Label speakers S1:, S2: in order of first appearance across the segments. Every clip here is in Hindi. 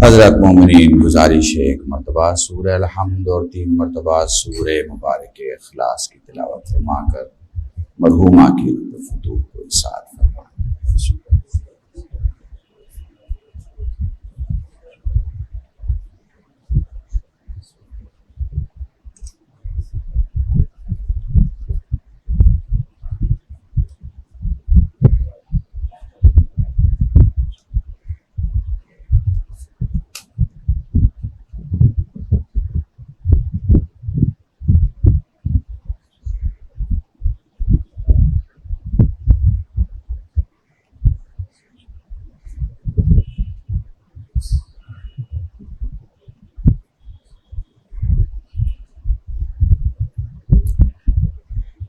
S1: हज़रत मोमिनीन गुजारिश है, एक मरतबा सूरह अल-हम्द और 3 मरतबा सूरह मुबारक इखलास की तिलावत फरमाकर मरहूमा की फतूह को इरशाद फरमाएं।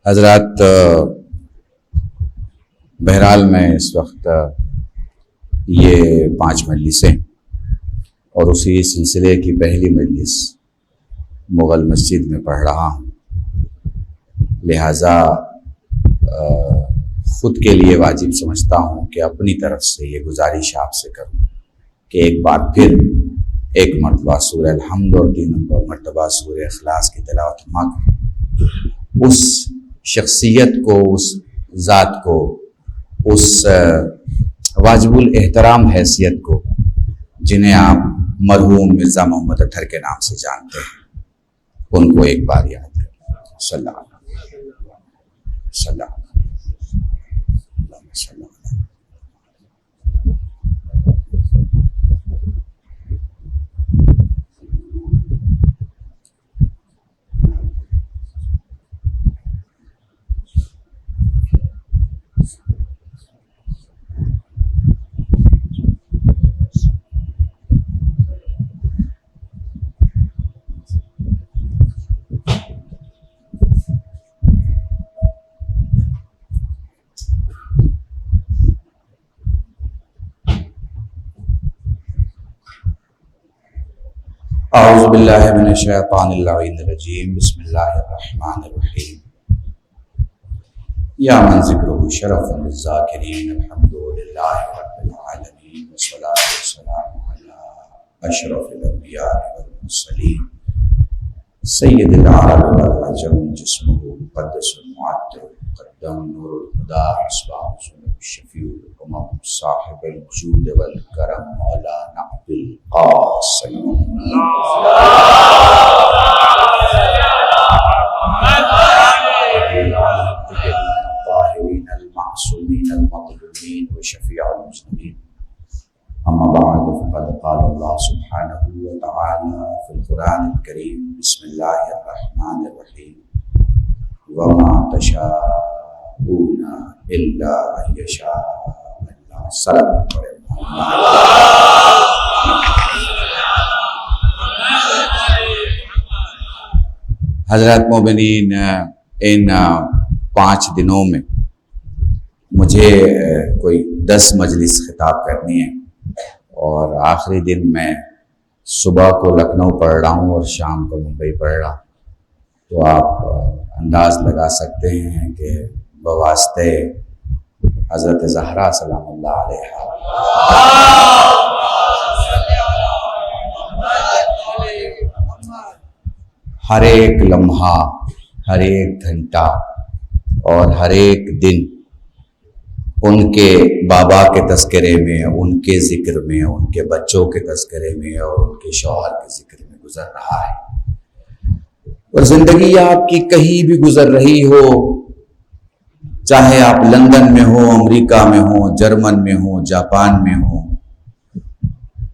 S1: हज़रात, बहरहाल मैं इस वक्त ये 5 मजलिसें और उसी सिलसिले की पहली मजलिस मुग़ल मस्जिद में पढ़ रहा हूँ, लिहाजा ख़ुद के लिए वाजिब समझता हूँ कि अपनी तरफ से ये गुजारिश आपसे करूँ कि एक बार फिर एक मरतबा सूरह अल-हम्द और 3 मरतबा सूरह इखलास की तिलावत फरमाकर उस शख्सियत को, उस ज़ात को, उस वाजिबुल एहतराम हैसियत को जिन्हें आप मरहूम मिर्ज़ा मोहम्मद अतहर के नाम से जानते हैं, उनको एक बार याद करें। सल्लल्लाहु अलैहि वसल्लम। औज़ु बिल्लाहि मिनश शैतानिर रजीम। बिस्मिल्लाहिर्रहमानिर्रहीम। या मन ज़िक्रुहु शरफ़ुन लिज़्ज़ाकिरीन। अल्हम्दुलिल्लाहि रब्बिल आलमीन। वस्सलातु वस्सलामु अला अशरफिल अंबिया वल मुरसलीन सय्यिदिल अरब वल अजम जिस्मुहु मुक़द्दसुल मुअत्तर मुक़द्दम नूरुल हुदा मिस्बाहुल शफ़ीउल उमम साहिबुल वजूद वल करम मौलाना अबुल क़ासिम अम्मा बाद फ़क़द क़ाल अल्लाह सुब्हानहु व तआला फ़िल क़ुरानिल करीम। बिस्मिल्लाहिर्रहमानिर्रहीम। व मा तशाऊना इल्ला अन यशा अल्लाह। सलाम पढ़े। हज़रत मोमिनीन, इन 5 दिनों में मुझे कोई 10 मजलिस खिताब करनी है और आखिरी दिन मैं सुबह को लखनऊ पढ़ रहा हूँ और शाम को मुंबई पढ़ रहा हूँ, तो आप अंदाज लगा सकते हैं कि बवास्ते हज़रत ज़हरा सलामुल्लाह अलैहा हर एक लम्हा, हर एक घंटा और हर एक दिन उनके बाबा के तज़किरे में, उनके ज़िक्र में, उनके बच्चों के तज़किरे में और उनके शौहर के ज़िक्र में गुज़र रहा है। और ज़िंदगी आपकी कहीं भी गुज़र रही हो, चाहे आप लंदन में हो, अमेरिका में हो, जर्मन में हो, जापान में हो,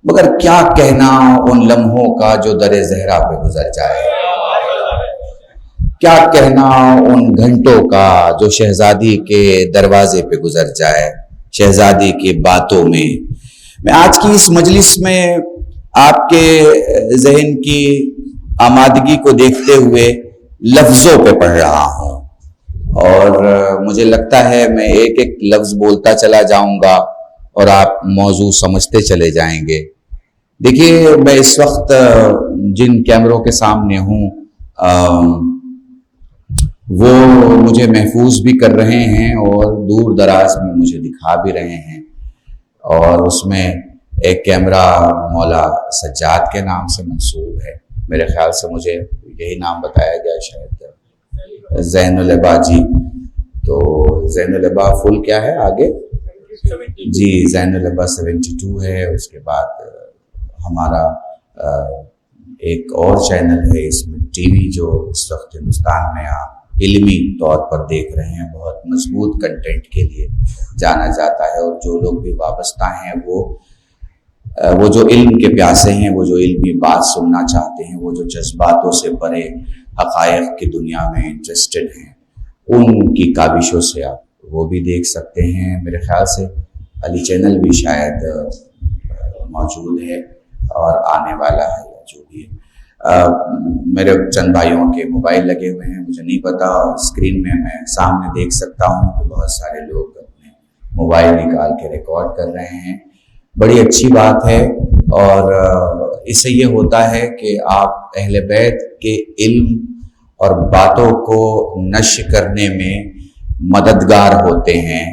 S1: मगर क्या कहना उन लम्हों का जो दरे ज़हरा पे गुज़र जाए, क्या कहना उन घंटों का जो शहजादी के दरवाजे पे गुजर जाए, शहजादी की बातों में। मैं आज की इस मजलिस में आपके जहन की आमादगी को देखते हुए लफ्ज़ों पे पढ़ रहा हूँ और मुझे लगता है मैं एक एक लफ्ज़ बोलता चला जाऊंगा और आप मौजू समझते चले जाएंगे। देखिए, मैं इस वक्त जिन कैमरों के सामने हूँ वो मुझे महफूज भी कर रहे हैं और दूर दराज में मुझे दिखा भी रहे हैं और उसमें एक कैमरा मौला सज्जाद के नाम से मंसूब है, मेरे ख्याल से मुझे यही नाम बताया गया, शायद ज़ैनुल अबा जी। तो ज़ैनुल अबा फुल क्या है आगे जी? ज़ैनुल अबा 72 है। उसके बाद हमारा एक और चैनल है इसमें टीवी, जो इस वक्त हिंदुस्तान में आप इल्मी तौर पर देख रहे हैं, बहुत मजबूत कंटेंट के लिए जाना जाता है। और जो लोग भी वाबस्ता हैं वो जो इल्म के प्यासे हैं, वो जो इल्मी बात सुनना चाहते हैं, वो जो जज्बातों से परे हक़ाइक़ की दुनिया में इंटरेस्टेड हैं, उनकी काबिशों से आप वो भी देख सकते हैं। मेरे ख्याल से अली चैनल भी शायद मौजूद है और आने वाला है, या जो भी है। मेरे चंद भाइयों के मोबाइल लगे हुए हैं, मुझे नहीं पता, स्क्रीन में मैं सामने देख सकता हूँ कि बहुत सारे लोग अपने मोबाइल निकाल के रिकॉर्ड कर रहे हैं। बड़ी अच्छी बात है, और इससे ये होता है कि आप अहले बैत के इल्म और बातों को नश्र करने में मददगार होते हैं,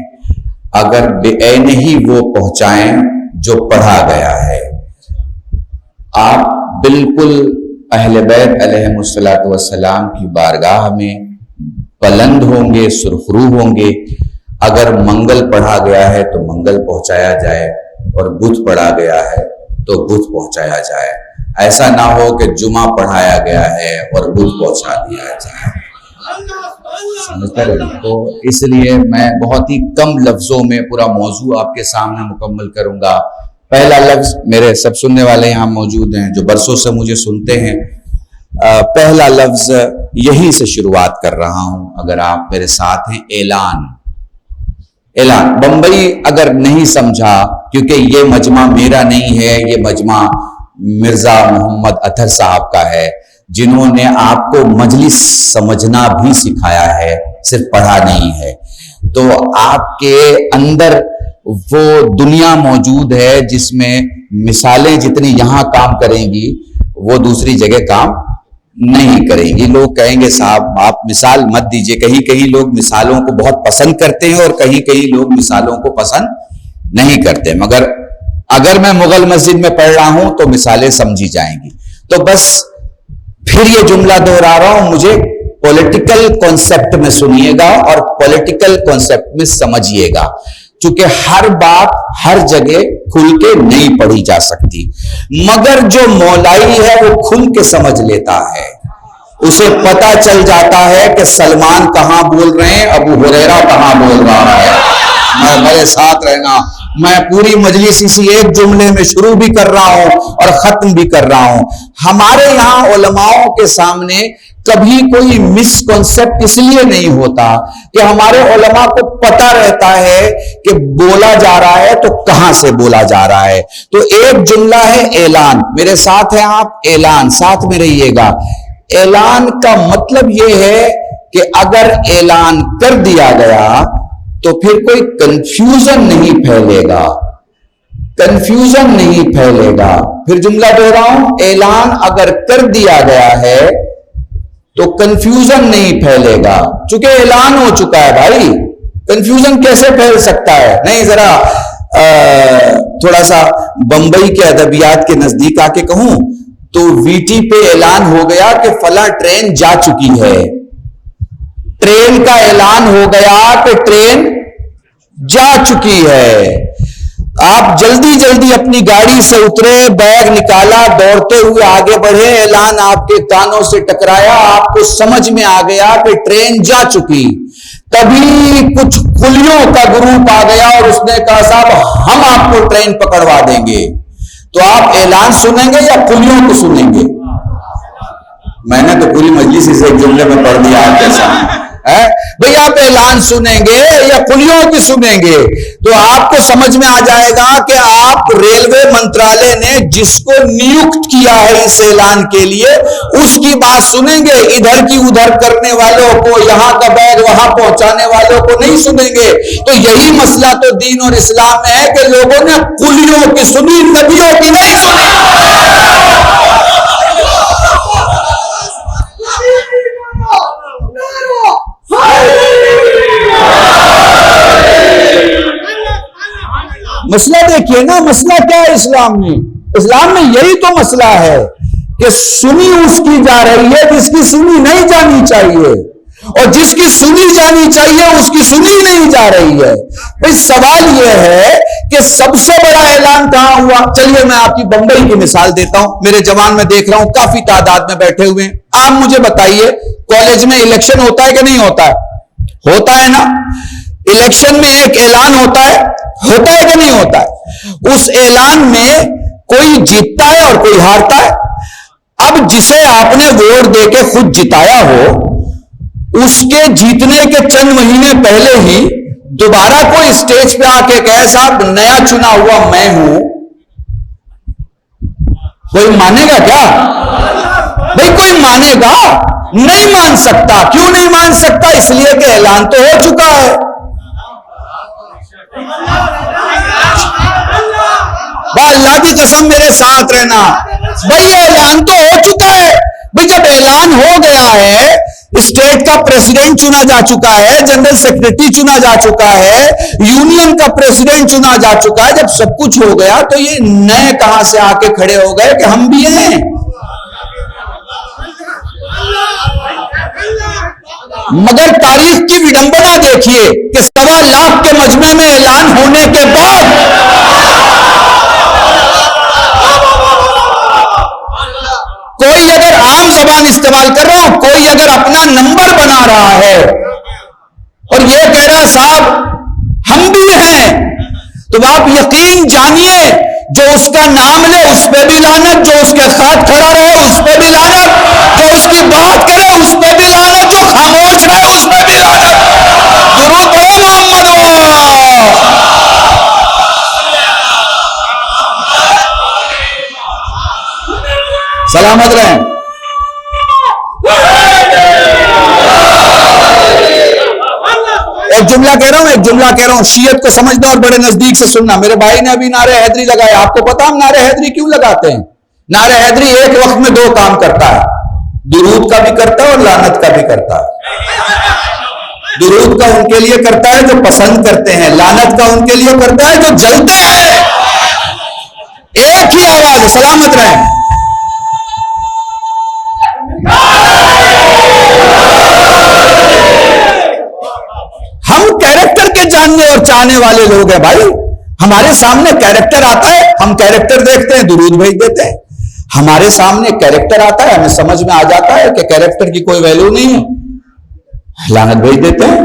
S1: अगर बेऐन ही वो पहुंचाएं जो पढ़ा गया है। आप बिल्कुल अहले बैत अलैहिमुस्सलातु वस्सलाम की बारगाह में बुलंद होंगे, सुरखरू होंगे। अगर मंगल पढ़ा गया है तो मंगल पहुंचाया जाए, और बुध पढ़ा गया है तो बुध पहुंचाया जाए। ऐसा ना हो कि जुमा पढ़ाया गया है और बुध पहुंचा दिया जाए। समझते रहे। तो इसलिए मैं बहुत ही कम लफ्जों में पूरा मौजू आपके सामने मुकम्मल करूंगा। पहला लफ्ज, मेरे सब सुनने वाले यहाँ मौजूद हैं जो बरसों से मुझे सुनते हैं, पहला लफ्ज यही से शुरुआत कर रहा हूं, अगर आप मेरे साथ हैं। ऐलान। ऐलान। बंबई अगर नहीं समझा, क्योंकि ये मजमा मेरा नहीं है, ये मजमा मिर्जा मोहम्मद अतहर साहब का है, जिन्होंने आपको मजलिस समझना भी सिखाया है, सिर्फ पढ़ा नहीं है। तो आपके अंदर वो दुनिया मौजूद है जिसमें मिसालें जितनी यहां काम करेंगी वो दूसरी जगह काम नहीं करेंगी। लोग कहेंगे साहब आप मिसाल मत दीजिए। कहीं कहीं लोग मिसालों को बहुत पसंद करते हैं और कहीं कहीं लोग मिसालों को पसंद नहीं करते, मगर अगर मैं मुगल मस्जिद में पढ़ रहा हूं तो मिसालें समझी जाएंगी। तो बस फिर ये जुमला दोहरा रहा हूं, मुझे पॉलिटिकल कॉन्सेप्ट में सुनिएगा और पॉलिटिकल कॉन्सेप्ट में समझिएगा, क्योंकि हर बात हर जगह खुल के नहीं पढ़ी जा सकती, मगर जो मौलाई है वो खुल के समझ लेता है। उसे पता चल जाता है कि सलमान कहां बोल रहे हैं, अबू हुरैरा कहां बोल रहा है। मेरे साथ रहना, मैं पूरी मजलिस इसी एक जुमले में शुरू भी कर रहा हूं और खत्म भी कर रहा हूं। हमारे यहां उलमाओं के सामने कभी कोई मिसकॉन्सेप्ट इसलिए नहीं होता कि हमारे उलमा को पता रहता है कि बोला जा रहा है तो कहां से बोला जा रहा है। तो एक जुमला है ऐलान, मेरे साथ है आप, ऐलान, साथ में रहिएगा। ऐलान का मतलब यह है कि अगर ऐलान कर दिया गया तो फिर कोई कंफ्यूजन नहीं फैलेगा, कंफ्यूजन नहीं फैलेगा। फिर जुमला दोहराऊं, ऐलान अगर कर दिया गया है तो कंफ्यूजन नहीं फैलेगा, चूंकि ऐलान हो चुका है भाई, कंफ्यूजन कैसे फैल सकता है। नहीं, जरा थोड़ा सा बंबई के अदबियात के नजदीक आके कहूं तो वीटी पे ऐलान हो गया कि फला ट्रेन जा चुकी है, ट्रेन का ऐलान हो गया कि ट्रेन जा चुकी है। आप जल्दी जल्दी अपनी गाड़ी से उतरे, बैग निकाला, दौड़ते हुए आगे बढ़े, ऐलान आपके कानों से टकराया, आपको समझ में आ गया कि ट्रेन जा चुकी। तभी कुछ कुलियों का ग्रुप आ गया और उसने कहा साहब हम आपको ट्रेन पकड़वा देंगे। तो आप ऐलान सुनेंगे या कुलियों को सुनेंगे? मैंने तो पूरी मजलिस इसे एक जुमले में पढ़ दिया आपके सामने है भाई, आप ऐलान सुनेंगे या कुलियों की सुनेंगे? तो आपको समझ में आ जाएगा कि आप रेलवे मंत्रालय ने जिसको नियुक्त किया है इस ऐलान के लिए उसकी बात सुनेंगे, इधर की उधर करने वालों को, यहां का बैग वहां पहुंचाने वालों को नहीं सुनेंगे। तो यही मसला तो दीन और इस्लाम में है कि लोगों ने कुलियों की सुनी, नबियों की नहीं सुनी। मसला देखिए ना, मसला क्या है इस्लाम में? इस्लाम में यही तो मसला है कि सुनी उसकी जा रही है जिसकी सुनी नहीं जानी चाहिए, और जिसकी सुनी जानी चाहिए उसकी सुनी नहीं जा रही है। भाई सवाल यह है कि सबसे बड़ा ऐलान कहां हुआ? चलिए मैं आपकी बंबई की मिसाल देता हूं। मेरे जवान में देख रहा हूं काफी तादाद में बैठे हुए हैं। आप मुझे बताइए, कॉलेज में इलेक्शन होता है कि नहीं होता है? होता है ना। इलेक्शन में एक ऐलान होता है कि नहीं होता है? उस ऐलान में कोई जीतता है और कोई हारता है। अब जिसे आपने वोट देके खुद जिताया हो, उसके जीतने के चंद महीने पहले ही दोबारा कोई स्टेज पे आके कहे साहब नया चुना हुआ मैं हूं, कोई मानेगा क्या? भाई कोई मानेगा? नहीं मान सकता। क्यों नहीं मान सकता? इसलिए कि ऐलान तो हो चुका है। अल्लाह की कसम मेरे साथ रहना, भाई ऐलान तो हो चुका है। भाई जब ऐलान हो गया है, स्टेट का प्रेसिडेंट चुना जा चुका है, जनरल सेक्रेटरी चुना जा चुका है, यूनियन का प्रेसिडेंट चुना जा चुका है, जब सब कुछ हो गया तो ये नए कहां से आके खड़े हो गए कि हम भी हैं? मगर तारीख की विडंबना देखिए कि 1.25 लाख के मजमे में ऐलान होने के बाद कोई अगर आम जबान इस्तेमाल कर रहा हूं, कोई अगर अपना नंबर बना रहा है और यह कह रहा साहब हम भी हैं, तो आप यकीन जानिए जो उसका नाम ले उस पर भी लानत, जो उसके साथ खड़ा रहे उस पर भी लानत, जो उसकी बात करे उस पर भी लानत, जो खामोश रहे उस पर भी लानत। दुरूद पढ़ो मोहम्मद। सलामत रहें। एक जुमला कह रहा हूं, शीयत को समझना और बड़े नजदीक से सुनना। मेरे भाई ने अभी नारे हैदरी लगाया। आपको पता हम नारे हैदरी क्यों लगाते हैं? नारे हैदरी एक वक्त में 2 काम करता है, दुरूद का भी करता है और लानत का भी करता है। दुरूद का उनके लिए करता है जो पसंद करते हैं, लानत का उनके लिए करता है जो जलते हैं। एक ही आवाज है। सलामत रहें। हम कैरेक्टर के जानने और चाहने वाले लोग हैं भाई। हमारे सामने कैरेक्टर आता है, हम कैरेक्टर देखते हैं, दुरूद भेज देते हैं। हमारे सामने कैरेक्टर आता है, हमें समझ में आ जाता है कि कैरेक्टर की कोई वैल्यू नहीं है, लानत भेज देते हैं।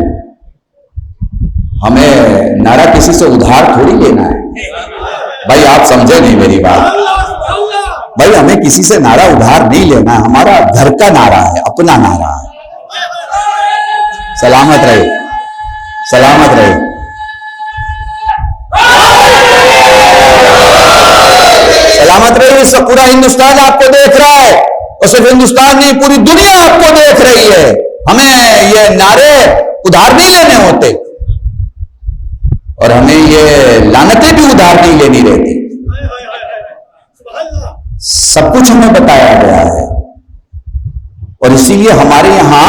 S1: हमें नारा किसी से उधार थोड़ी लेना है भाई, आप समझे नहीं मेरी बात। भाई हमें किसी से नारा उधार नहीं लेना है, हमारा घर का नारा है, अपना नारा है। सलामत रहे, सलामत रहे। सलामत रहे। इससे पूरा हिंदुस्तान आपको देख रहा है, और सिर्फ हिंदुस्तान नहीं पूरी दुनिया आपको देख रही है। हमें ये नारे उधार नहीं लेने होते, और हमें ये लानतें भी उधार नहीं लेनी रहती। सब कुछ हमें बताया गया है, और इसीलिए हमारे यहां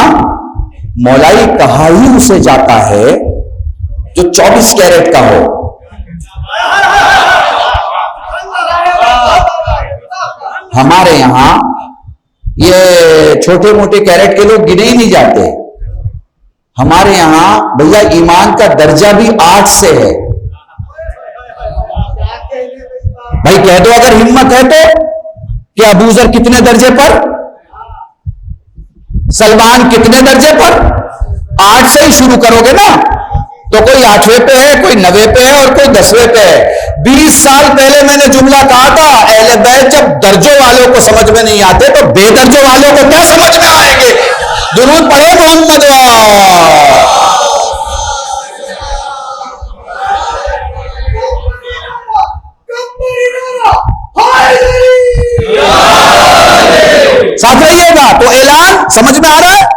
S1: मौलाई कहा ही उसे जाता है जो 24 कैरेट का हो। हमारे यहां ये छोटे मोटे कैरेट के लोग गिने ही नहीं जाते। हमारे यहां भैया ईमान का दर्जा भी 8 से है। भाई कह दो अगर हिम्मत है तो, कि अबूजर कितने दर्जे पर, सलमान कितने दर्जे पर? 8 से ही शुरू करोगे ना, तो कोई 8वें पे है, कोई 9वें पे है और कोई 10वें पे है। 20 साल पहले मैंने जुमला कहा था, अहले बैत जब दर्जों वालों को समझ में नहीं आते तो बेदर्जों वालों को क्या समझ में आएंगे? दुरूद पढ़ो मोहम्मद। साथ रहिएगा। तो ऐलान समझ में आ रहा है?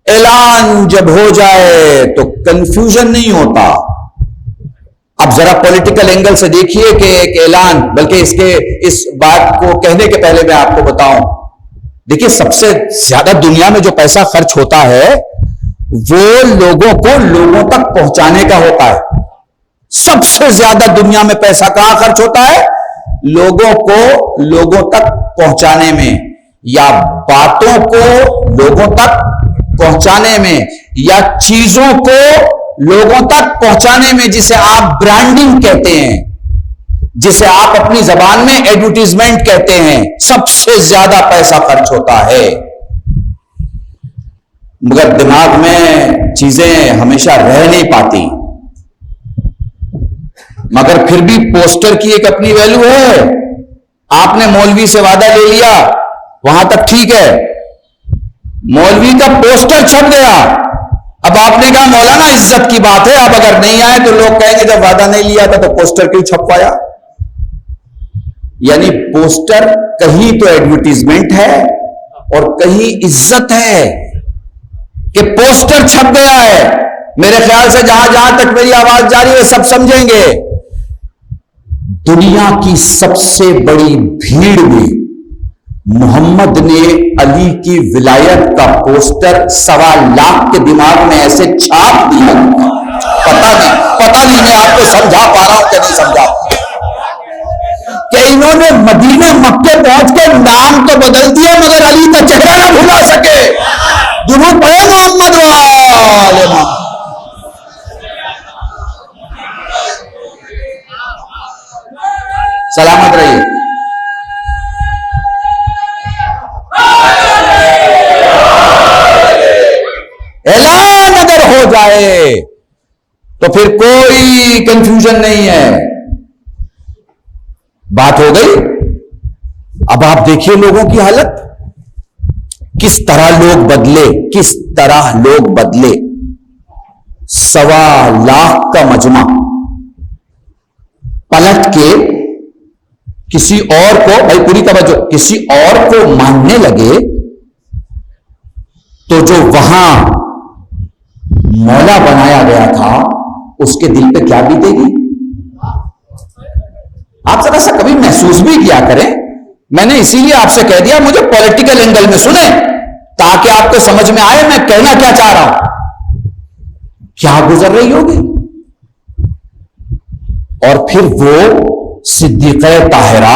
S1: ऐलान जब हो जाए तो कंफ्यूजन नहीं होता। अब जरा पॉलिटिकल एंगल से देखिए कि एक ऐलान, बल्कि इस बात को कहने के पहले मैं आपको बताऊं, देखिए सबसे ज्यादा दुनिया में जो पैसा खर्च होता है वो लोगों को लोगों तक पहुंचाने का होता है। सबसे ज्यादा दुनिया में पैसा कहां खर्च होता है? लोगों को लोगों तक पहुंचाने में, या बातों को लोगों तक पहुंचाने में, या चीजों को लोगों तक पहुंचाने में, जिसे आप ब्रांडिंग कहते हैं, जिसे आप अपनी जबान में एडवर्टीजमेंट कहते हैं, सबसे ज्यादा पैसा खर्च होता है। मगर दिमाग में चीजें हमेशा रह नहीं पाती। मगर फिर भी पोस्टर की एक अपनी वैल्यू है। आपने मौलवी से वादा ले लिया, वहां तक ठीक है। मौलवी का पोस्टर छप गया, अब आपने कहा मौलाना इज्जत की बात है, अब अगर नहीं आए तो लोग कहेंगे जब वादा नहीं लिया था तो पोस्टर क्यों छपवाया। यानी पोस्टर कहीं तो एडवर्टीजमेंट है और कहीं इज्जत है कि पोस्टर छप गया है। मेरे ख्याल से जहां जहां तक मेरी आवाज जा रही है सब समझेंगे। दुनिया की सबसे बड़ी भीड़ में मोहम्मद ने अली की विलायत का पोस्टर 1.25 लाख के दिमाग में ऐसे छाप दिया। पता नहीं मैं आपको समझा पा रहा हूं कि नहीं समझा, कि इन्होंने मदीने मक्के पहुंच के नाम तो बदल दिया मगर अली का चेहरा ना भुला सके। दुरूद पढ़े मोहम्मद वाले मोहम्मद। सलामत रहिए। ऐलान अगर हो जाए तो फिर कोई कंफ्यूजन नहीं है, बात हो गई। अब आप देखिए लोगों की हालत, किस तरह लोग बदले, किस तरह लोग बदले। 1.25 लाख का मजमा पलट के किसी और को, भाई पूरी तवज्जो, किसी और को मानने लगे तो जो वहां मौला बनाया गया था उसके दिल पे क्या बीतेगी। आप जरा सा कभी महसूस भी किया करें। मैंने इसीलिए आपसे कह दिया मुझे पॉलिटिकल एंगल में सुने, ताकि आपको समझ में आए मैं कहना क्या चाह रहा हूं, क्या गुजर रही होगी। और फिर वो सिद्दीक़े ताहिरा,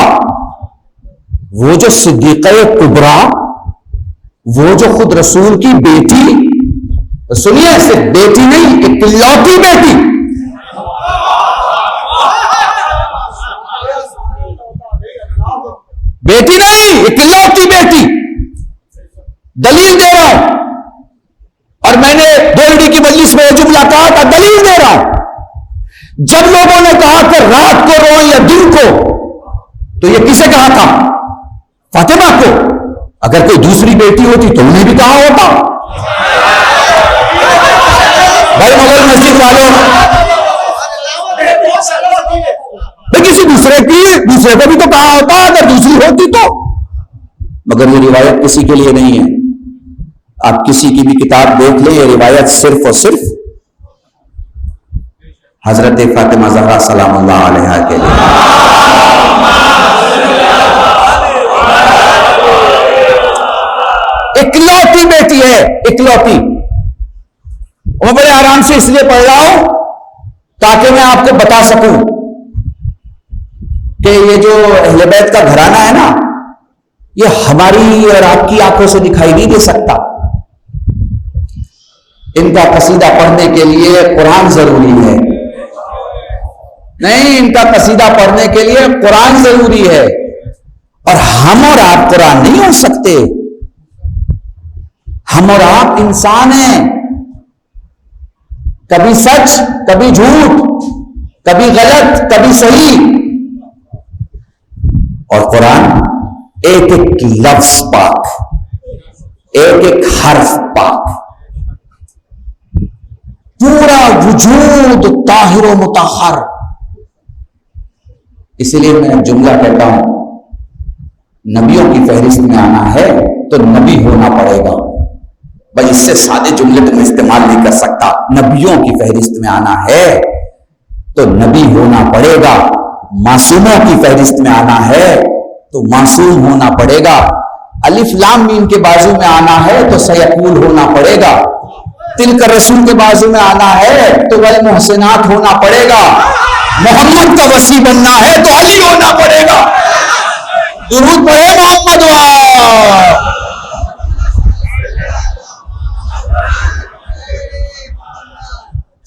S1: वो जो सिद्दीक़े कुबरा, वो जो खुद रसूल की बेटी, सुनिए सिर्फ बेटी नहीं, इकलौती बेटी, बेटी नहीं इकलौती बेटी, दलील दे रहा हूं। और मैंने बोलने की मजलिस में जुमला कहा था, दलील दे रहा हूं। जब लोगों ने कहा कि रात को रो या दिन को, तो ये किसे कहा था? फातिमा को। अगर कोई दूसरी बेटी होती तो उन्हें भी कहा होता। भाई मुगल मस्जिद वालों, किसी दूसरे को भी तो कहा होता अगर दूसरी होती तो। मगर ये रिवायत किसी के लिए नहीं है। आप किसी की भी किताब देख लें, ये रिवायत सिर्फ और सिर्फ हजरत फातिमा ज़हरा सलामुल्लाह अलैहा के लिए। इकलौती बेटी है, इकलौती। मैं बड़े आराम से इसलिए पढ़ रहा हूं ताकि मैं आपको बता सकूं कि ये जो अहले बैत का घराना है ना, ये हमारी और आपकी आंखों से दिखाई नहीं दे सकता। इनका कसीदा पढ़ने के लिए कुरान जरूरी है। नहीं, इनका कसीदा पढ़ने के लिए कुरान जरूरी है। और हम और आप कुरान नहीं हो सकते। हम और आप इंसान हैं, कभी सच, कभी झूठ, कभी गलत, कभी सही। और कुरान एक एक लफ्ज पाक, एक एक हर्फ पाक, पूरा वजूद ताहिर व मुताहर। इसलिए मैं जुमला कहता हूं, नबियों की फहरिस्त में आना है तो नबी होना पड़ेगा। भाई इससे सादे जुमले तुम इस्तेमाल नहीं कर सकता। नबियों की फहरिस्त में आना है तो नबी होना पड़ेगा। मासूमों की फहरिस्त में आना है तो मासूम होना पड़ेगा। अलिफ लाम मीम के बाजू में आना है तो सयकूल होना पड़ेगा। तिलकर रसूल के बाजू में आना है तो वल मोहसिनात होना पड़ेगा, मोहम्मद का वसी बनना है तो अली होना पड़ेगा। दुरूद पढ़े मोहम्मद वाह।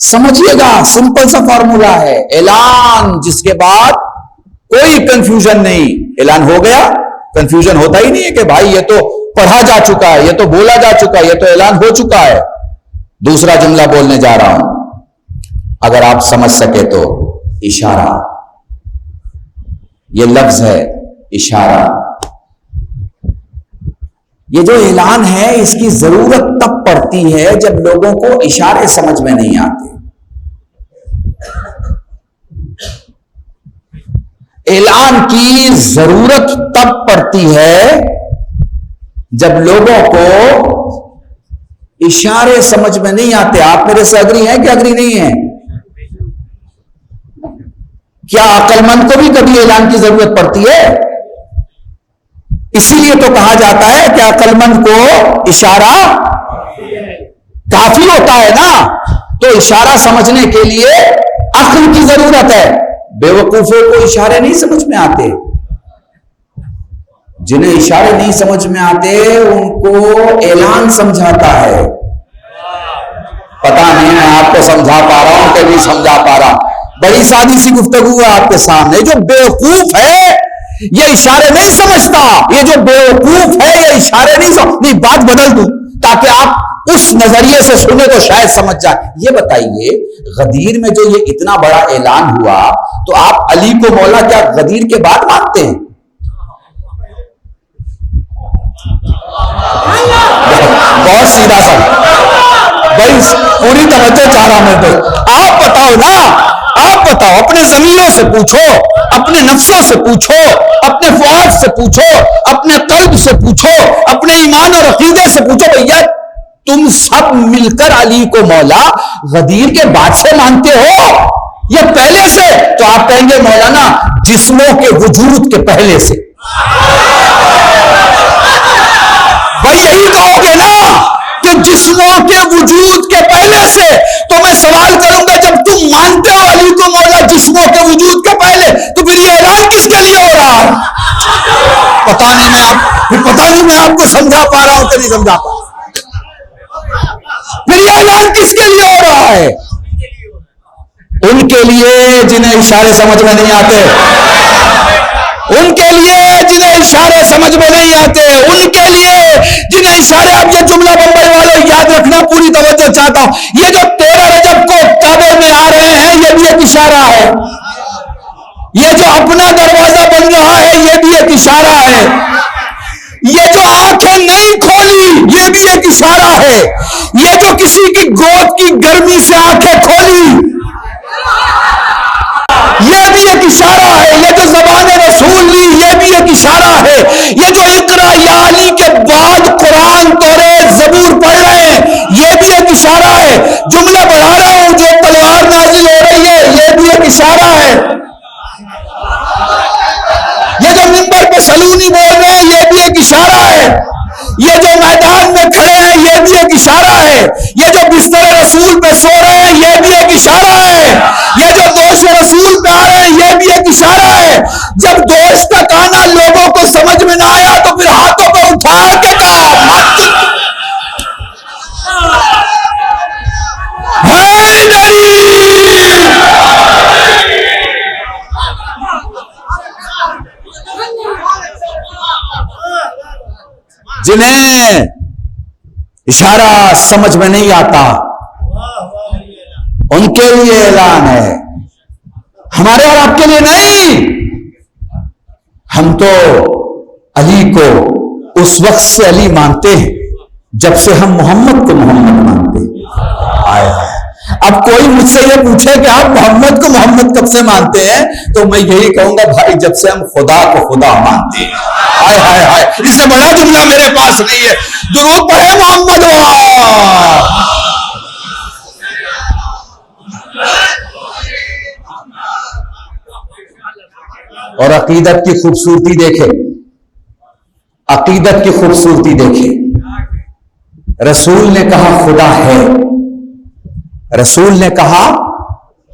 S1: समझिएगा, सिंपल सा फॉर्मूला है, ऐलान जिसके बाद कोई कंफ्यूजन नहीं। ऐलान हो गया, कंफ्यूजन होता ही नहीं है कि भाई ये तो पढ़ा जा चुका है, ये तो बोला जा चुका है, ये तो ऐलान हो चुका है। दूसरा जुमला बोलने जा रहा हूं, अगर आप समझ सके तो। इशारा, ये लफ्ज है इशारा। ये जो ऐलान है इसकी जरूरत तब पड़ती है जब लोगों को इशारे समझ में नहीं आते। ऐलान की जरूरत तब पड़ती है जब लोगों को इशारे समझ में नहीं आते। आप मेरे से अग्री हैं कि अग्री नहीं है? क्या अक्लमंद को भी कभी ऐलान की जरूरत पड़ती है? इसीलिए तो कहा जाता है कि अक्लमंद को इशारा काफी होता है ना। तो इशारा समझने के लिए अक्ल की जरूरत है। बेवकूफों को इशारे नहीं समझ में आते। जिन्हें इशारे नहीं समझ में आते उनको ऐलान समझाता है। पता नहीं मैं आपको समझा पा रहा हूं कि नहीं समझा पा रहा। बड़ी सादी सी गुफ्तगू है आपके सामने। जो बेवकूफ है ये इशारे नहीं समझता। ये जो बेवकूफ है ये इशारे नहीं समझ। नहीं, बात बदल दूं ताकि आप उस नजरिए से सुने तो शायद समझ जाए। ये बताइए, गदीर में जो ये इतना बड़ा ऐलान हुआ तो आप अली को मौला क्या गदीर के बाद मानते हैं? बहुत सीधा सा, बड़ी पूरी तवज्जो चाह रहा मैं तो। आप बताओ ना, आप बताओ, अपने ज़मीरों से पूछो, अपने नफ्सों से पूछो, अपने फ़ुआद से पूछो, अपने कल्ब से पूछो, अपने ईमान और अकीदे से पूछो। भैया तुम सब मिलकर अली को मौला गदीर के बाद से मानते हो या पहले से? तो आप कहेंगे मौलाना जिस्मों के वजूद के पहले से। भाई यही कहोगे ना कि जिस्मों के वजूद के पहले से। तो मैं सवाल करूंगा, जब तुम मानते हो अली को मौला जिस्मों के वजूद के पहले, तो फिर ये ऐलान किसके लिए हो रहा है? पता नहीं मैं आपको समझा पा रहा हूं कि नहीं समझा पा। फिर ये ऐलान किसके लिए हो रहा है? उनके लिए जिन्हें इशारे समझ में नहीं आते, उनके लिए जिन्हें इशारे समझ में नहीं आते, उनके लिए जिन्हें इशारे। अब ये जुमला बंबई वाले याद रखना, पूरी तवज्जो चाहता हूं। ये जो 13 रजब को काबे में आ रहे हैं ये भी एक इशारा है। ये जो अपना दरवाजा बन रहा है ये भी एक इशारा है। ये जो आंखें नहीं खोली ये भी एक इशारा है। ये जो किसी की गोद की गर्मी से आंखें खोली ये भी एक इशारा है। ये जो ज़बान रसूल ली ये भी एक इशारा है। ये जो इकरा या अली के बाद कुरान तौरात ज़बूर पढ़ रहे हैं ये भी एक इशारा है। जुमला बढ़ा रहा हूं, जो तलवार नाजिल हो रही है ये भी एक इशारा है। ये जो मिंबर पे सलूनी बोल रहे हैं ये भी एक इशारा है। ये जो मैदान में खड़े हैं ये भी एक इशारा है। ये जो बिस्तर रसूल पे सो रहे हैं ये भी एक इशारा है। ये जो दोष रसूल पे आ रहे हैं ये भी एक इशारा है। जब दोष का गाना लोगों को समझ में ना आया तो फिर हाथों को उठा के कहा जिन्हें इशारा समझ में नहीं आता उनके लिए ऐलान है, हमारे और आपके लिए नहीं। हम तो अली को उस वक्त से अली मानते हैं जब से हम मोहम्मद को मोहम्मद मानते हैं। आए अब कोई मुझसे ये पूछे कि आप मोहम्मद को मोहम्मद कब से मानते हैं, तो मैं यही कहूंगा भाई जब से हम खुदा को खुदा मानते हैं। हाय हाय हाय, इससे बड़ा जुमला मेरे पास नहीं है। दुरूद पढ़े मोहम्मद वाह। और अकीदत की खूबसूरती देखे, अकीदत की खूबसूरती देखे। रसूल ने कहा खुदा है रसूल ने कहा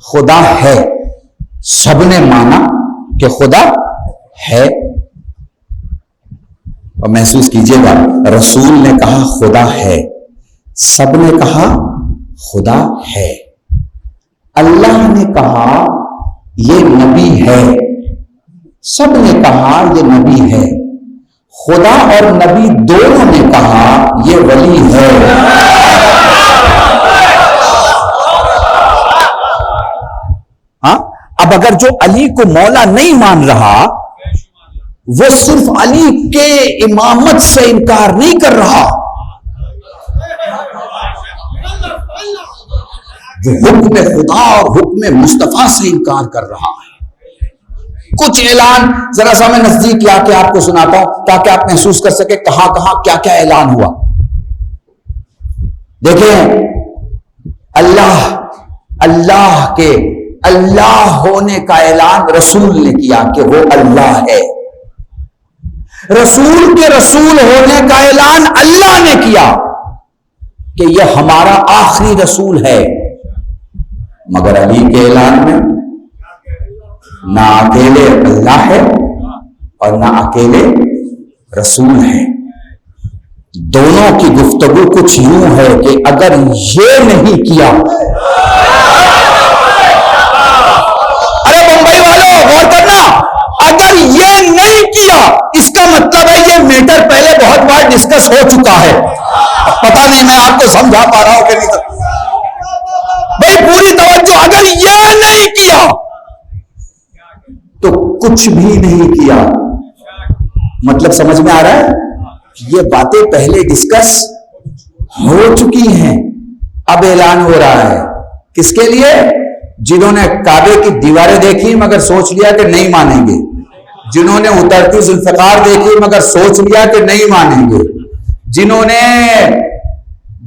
S1: खुदा है, सबने माना कि खुदा है। और महसूस कीजिएगा, रसूल ने कहा खुदा है, सबने कहा खुदा है। अल्लाह ने कहा ये नबी है, सबने कहा ये नबी है। खुदा और नबी दोनों ने कहा ये वली है। हाँ, अब अगर जो अली को मौला नहीं मान रहा, वो सिर्फ अली के इमामत से इनकार नहीं कर रहा, वो हुक्म खुदा और हुक्म मुस्तफा से इनकार कर रहा है। कुछ ऐलान जरा सा मैं नजदीक लाके आपको सुनाता हूं ताकि आप महसूस कर सके कहां कहां क्या क्या ऐलान हुआ। देखें, अल्लाह के अल्लाह होने का ऐलान रसूल ने किया कि वो अल्लाह है। रसूल के रसूल होने का ऐलान अल्लाह ने किया कि यह हमारा आखिरी रसूल है। मगर अली के ऐलान में ना अकेले अल्लाह है और ना अकेले रसूल है। दोनों की गुफ्तगू कुछ यूं है कि अगर ये नहीं किया, अरे मुंबई वालों गौर करना, अगर ये नहीं किया इसका मतलब है ये मैटर पहले बहुत बार डिस्कस हो चुका है। पता नहीं मैं आपको समझा पा रहा हूं कि नहीं। भाई पूरी तवज्जो, अगर ये नहीं किया तो कुछ भी नहीं किया। मतलब समझ में आ रहा है? ये बातें पहले डिस्कस हो चुकी हैं, अब ऐलान हो रहा है। किसके लिए? जिन्होंने काबे की दीवारें देखी मगर सोच लिया कि नहीं मानेंगे, जिन्होंने उतरती जुल्फकार देखी मगर सोच लिया कि नहीं मानेंगे, जिन्होंने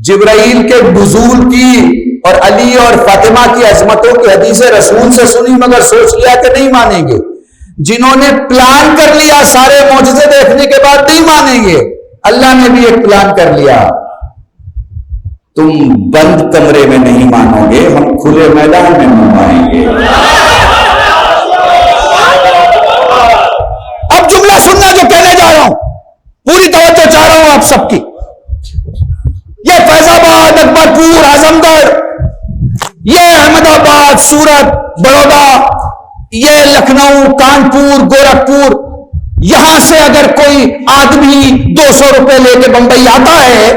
S1: जिब्राइल के नुज़ूल की और अली और फातिमा की अजमतों की हदीसें रसूल से सुनी मगर सोच लिया कि नहीं मानेंगे, जिन्होंने प्लान कर लिया सारे मौजज़े देखने के बाद नहीं मानेंगे, अल्लाह ने भी एक प्लान कर लिया, तुम बंद कमरे में नहीं मानोगे, हम खुले मैदान में मनवाएंगे। अब जुमला सुनना जो कहने जा रहा हूं, पूरी तवज्जो चाह रहा हूं आप सबकी। ये फैजाबाद, अकबरपुर, आजमगढ़, ये अहमदाबाद, सूरत, बड़ौदा, ये लखनऊ, कानपुर, गोरखपुर, यहां से अगर कोई आदमी 200 रुपए लेके बंबई आता है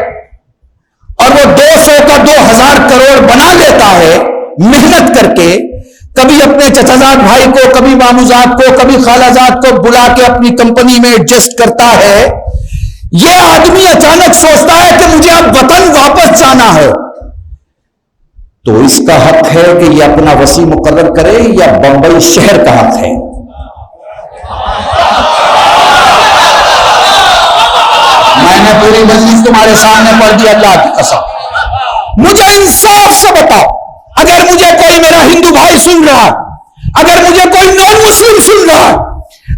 S1: और वो 200 का 2000 करोड़ बना लेता है मेहनत करके, कभी अपने चचाजाद भाई को, कभी मामूजाद को, कभी खालाजाद को बुला के अपनी कंपनी में एडजस्ट करता है, ये आदमी अचानक सोचता है कि मुझे अब वतन वापस जाना है, तो इसका हक है कि ये अपना वसी मुकर्रर करे या बंबई शहर का हक है? मैंने पूरी मजलिस तुम्हारे सामने पढ़ दी, अल्लाह की कसम। मुझे इंसाफ से बताओ, अगर मुझे कोई मेरा हिंदू भाई सुन रहा है, अगर मुझे कोई नॉन मुस्लिम सुन रहा है,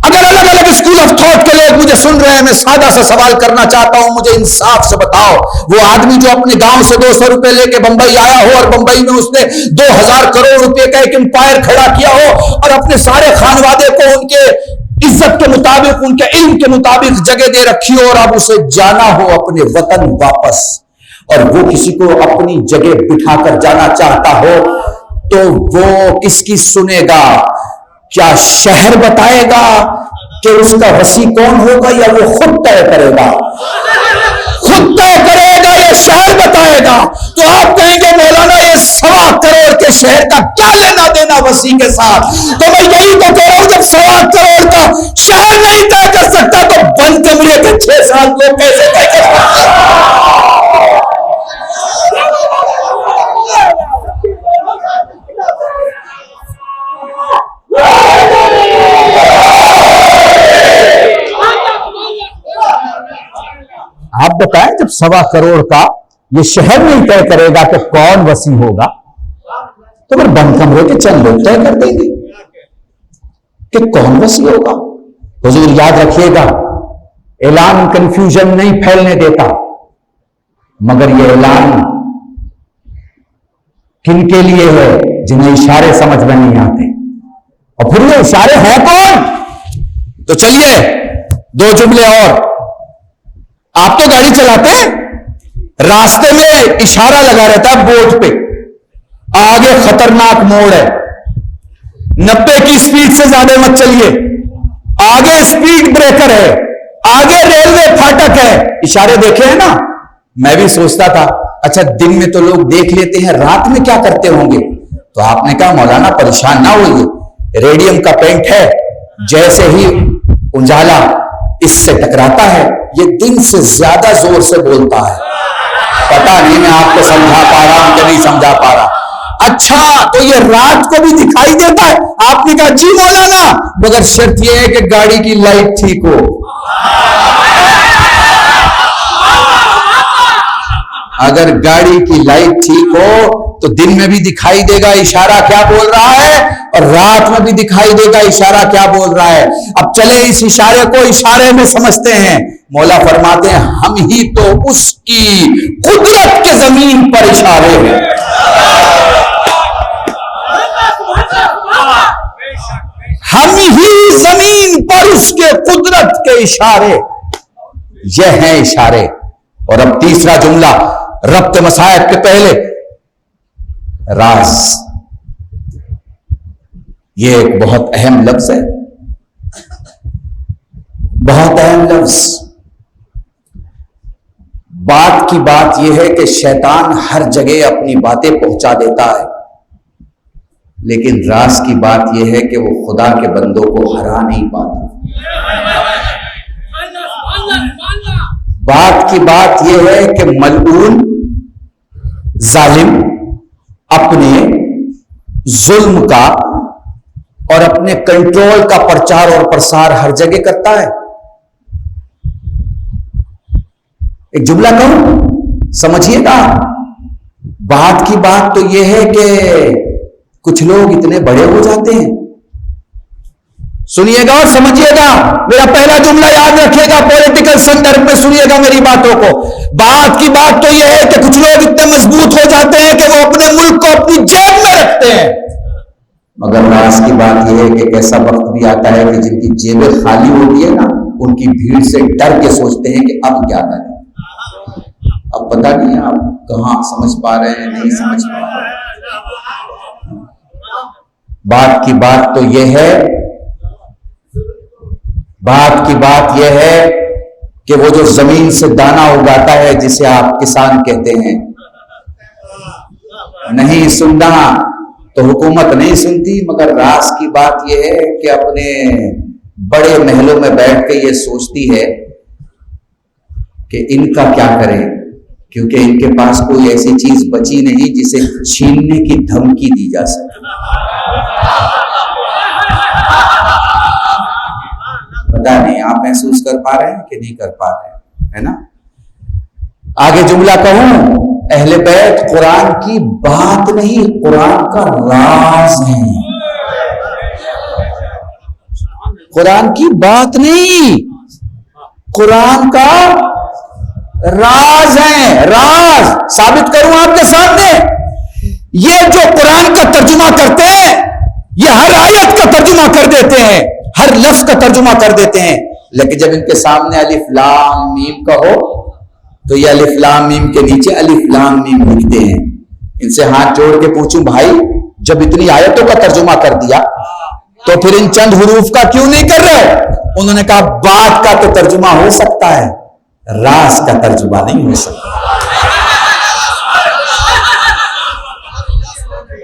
S1: अगर अलग अलग स्कूल ऑफ थॉट के लोग मुझे सुन रहे हैं, मैं सादा सा सवाल करना चाहता हूं, मुझे इंसाफ से बताओ, वो आदमी जो अपने गांव से 200 रुपए लेके बंबई आया हो और बंबई में उसने 2000 करोड़ रुपए का एक एम्पायर खड़ा किया हो और अपने सारे खानवादे को उनके इज्जत के मुताबिक, उनके इल्म के मुताबिक जगह दे रखी हो और अब उसे जाना हो अपने वतन वापस, और वो किसी को अपनी जगह बिठाकर जाना चाहता हो, तो वो किसकी सुनेगा? क्या शहर बताएगा कि उसका वसी कौन होगा, या वो खुद तय करेगा? खुद तय करेगा या शहर बताएगा? तो आप कहेंगे मौलाना ये 1.25 करोड़ के शहर का क्या लेना देना वसी के साथ? तो मैं यही तो कह रहा हूं, जब 1.25 करोड़ का शहर नहीं तय कर सकता तो बंद कमरे के 6-7 लोग कैसे तय कर सकते? आप बताएं, जब 1.25 करोड़ का ये शहर नहीं तय करेगा कि कौन वसी होगा, तो फिर बंद कमरे के चंद लोग तय कर देंगे कि कौन वसी होगा। हुजूर याद रखिएगा, ऐलान कंफ्यूजन नहीं फैलने देता, मगर यह ऐलान किन के लिए है? जिन्हें इशारे समझ में नहीं आते। और फिर ये इशारे हैं कौन? तो चलिए 2 जुमले और। आप तो गाड़ी चलाते हैं, रास्ते में इशारा लगा रहता है बोर्ड पे, आगे खतरनाक मोड़ है, 90 की स्पीड से ज्यादा मत चलिए, आगे स्पीड ब्रेकर है, आगे रेलवे फाटक है। इशारे देखे हैं ना? मैं भी सोचता था अच्छा दिन में तो लोग देख लेते हैं, रात में क्या करते होंगे? तो आपने कहा मौलाना परेशान ना होइए, रेडियम का पेंट है, जैसे ही उजाला इससे टकराता है ये दिन से ज्यादा जोर से बोलता है। पता नहीं मैं आपको समझा पा रहा हूं कि नहीं समझा पा रहा। अच्छा तो ये रात को भी दिखाई देता है? आपने कहा जी मौलाना, मगर शर्त यह है कि गाड़ी की लाइट ठीक हो। अगर गाड़ी की लाइट ठीक हो तो दिन में भी दिखाई देगा इशारा क्या बोल रहा है, और रात में भी दिखाई देगा इशारा क्या बोल रहा है। अब चले इस इशारे को इशारे में समझते हैं। मौला फरमाते हैं हम ही तो उसकी कुदरत के जमीन पर इशारे हैं। हम ही जमीन पर उसके कुदरत के इशारे, यह हैं इशारे। और अब तीसरा जुमला रब्त मसायब के पहले, राज। ये एक बहुत अहम लफ्ज है, बहुत अहम लफ्ज। बात की बात यह है कि शैतान हर जगह अपनी बातें पहुंचा देता है, लेकिन राज की बात यह है कि वो खुदा के बंदों को हरा नहीं पाता। बात की बात यह है कि मलऊन जालिम अपने जुल्म का और अपने कंट्रोल का प्रचार और प्रसार हर जगह करता है। एक जुमला कहूं, समझिएगा। बात की बात तो यह है कि कुछ लोग इतने बड़े हो जाते हैं। सुनिएगा और समझिएगा, मेरा पहला जुमला याद रखिएगा, पॉलिटिकल संदर्भ में सुनिएगा मेरी बातों को। बात की बात तो यह है कि कुछ लोग इतने मजबूत हो जाते हैं कि वो अपने मुल्क को अपनी जेब में रखते हैं। मगर राज की बात यह है कि एक ऐसा वक्त भी आता है कि जिनकी जेबें खाली होती है ना, उनकी भीड़ से डर के सोचते हैं कि अब क्या करें। अब पता नहीं आप कहां समझ पा रहे हैं, नहीं समझ पा रहे हैं। बात की बात तो यह है, बात की बात यह है कि वो जो जमीन से दाना उगाता है, जिसे आप किसान कहते हैं, नहीं सुनना तो हुकूमत नहीं सुनती। मगर राज की बात यह है कि अपने बड़े महलों में बैठ के ये सोचती है कि इनका क्या करें, क्योंकि इनके पास कोई ऐसी चीज बची नहीं जिसे छीनने की धमकी दी जा सके। पता नहीं आप महसूस कर पा रहे हैं कि नहीं कर पा रहे हैं, है ना? आगे जुमला कहूं, अहले बैत कुरान की बात नहीं, कुरान का राज है। कुरान की बात नहीं, कुरान का राज है। राज साबित करूं आपके सामने। ये जो कुरान का तर्जुमा करते हैं, ये हर आयत का तर्जुमा कर देते हैं, हर लफ्ज का तर्जुमा कर देते हैं, लेकिन जब इनके सामने अलिफ लाम मीम का हो तो ये अलिफ लाम मीम के नीचे अलिफ लाम मीम लिखते हैं। इनसे हाथ जोड़ के पूछूं, भाई जब इतनी आयतों का तर्जुमा कर दिया तो फिर इन चंद हुरूफ का क्यों नहीं कर रहे? उन्होंने कहा बात का तो तर्जुमा हो सकता है, राज का तर्जुमा नहीं हो सकता।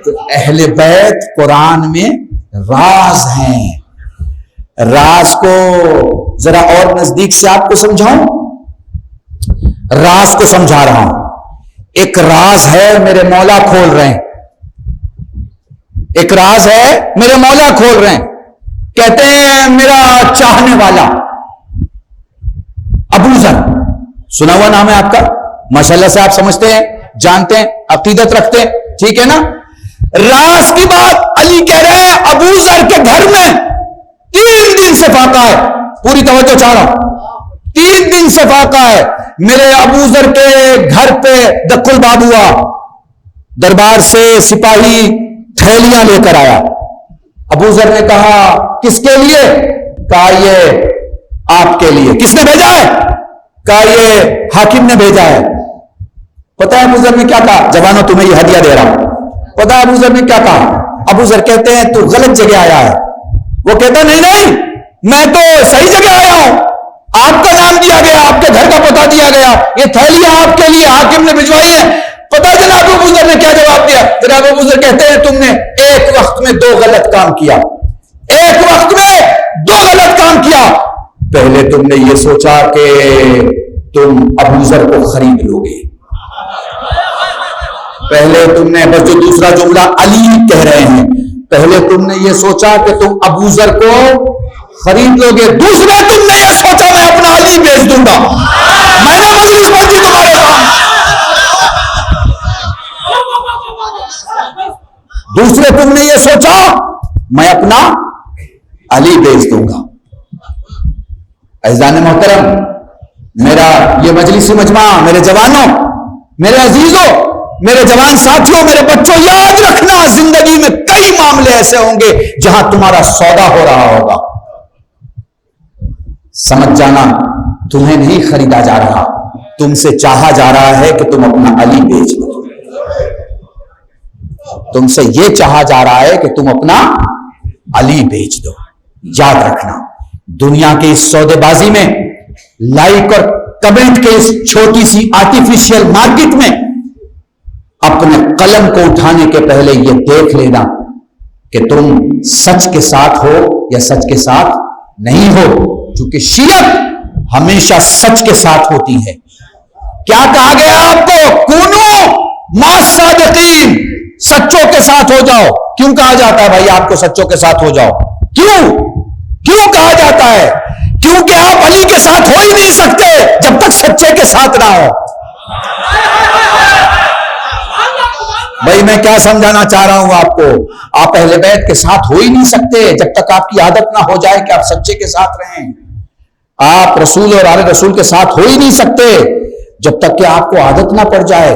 S1: तो अहले बैत कुरान में राज हैं। राज को जरा और नजदीक से आपको समझाऊं, राज को समझा रहा हूं। एक राज है मेरे मौला खोल रहे हैं, एक राज है मेरे मौला खोल रहे हैं। कहते हैं मेरा चाहने वाला अबू जर, सुना हुआ नाम है आपका, माशाल्लाह से आप समझते हैं, जानते हैं, अकीदत रखते हैं, ठीक है ना? राज की बात अली कह रहे हैं, अबू जर के घर में 3 दिन से फाका है। पूरी तवज्जो चाह रहा हूं, 3 दिन से फाका है। मेरे अबू जर के घर पे दक्कुल बाब हुआ, दरबार से सिपाही थैलियां लेकर आया। अबू जर ने कहा किसके लिए? कहा ये आपके लिए। किसने भेजा है? कहा ये हाकिम ने भेजा है। पता है अबू जर ने क्या कहा? जवानों तुम्हें ये हदिया दे रहा हूं। पता है अबू जर ने क्या कहा? अबू जर कहते हैं तू गलत जगह आया है। वो कहता नहीं नहीं, मैं तो सही जगह आया हूं, आपका नाम दिया गया, आपके घर का पता दिया गया, ये थैलियां आपके लिए हाकिम ने भिजवाई है। पता है जनाब अबू जर ने क्या जवाब दिया? जनाब अबू जर कहते हैं तुमने एक वक्त में दो गलत काम किया, एक वक्त में दो गलत काम किया। पहले तुमने ये सोचा कि तुम अबू जर को खरीद लोगे, पहले तुमने, बस जो दूसरा जुमला अली कह रहे हैं, पहले तुमने ये सोचा कि तुम अबू जर को खरीद लोगे, दूसरे तुमने ये सोचा मैं अपना अली बेच दूंगा। मैंने मजलिस पहुंची तुम्हारे सामने, दूसरे तुमने ये सोचा मैं अपना अली बेच दूंगा। अज़ीज़ान मोहतरम, मेरा ये मजलिस मजमा, मेरे जवानों, मेरे अजीजों, मेरे जवान साथियों, मेरे बच्चों, याद रखना जिंदगी में कई मामले ऐसे होंगे जहां तुम्हारा सौदा हो रहा होगा। समझ जाना, तुम्हें नहीं खरीदा जा रहा, तुमसे चाहा जा रहा है कि तुम अपना अली बेच दो। तुमसे यह चाहा जा रहा है कि तुम अपना अली बेच दो। याद रखना, दुनिया के इस सौदेबाजी में, लाइक और कमेंट के इस छोटी सी आर्टिफिशियल मार्केट में, अपने कलम को उठाने के पहले यह देख लेना कि तुम सच के साथ हो या सच के साथ नहीं हो, क्योंकि शीयत हमेशा सच के साथ होती है। क्या कहा गया आपको? कूनू मास सादिकीन, सच्चों के साथ हो जाओ। क्यों कहा जाता है भाई आपको सच्चों के साथ हो जाओ? क्यों क्यों कहा जाता है? क्योंकि आप अली के साथ हो ही नहीं सकते जब तक सच्चे के साथ ना हो। भाई मैं क्या समझाना चाह रहा हूं आपको, आप अहले बैत के साथ हो ही नहीं सकते जब तक आपकी आदत ना हो जाए कि आप सच्चे के साथ रहें। आप रसूल और आले रसूल के साथ हो ही नहीं सकते जब तक कि आपको आदत ना पड़ जाए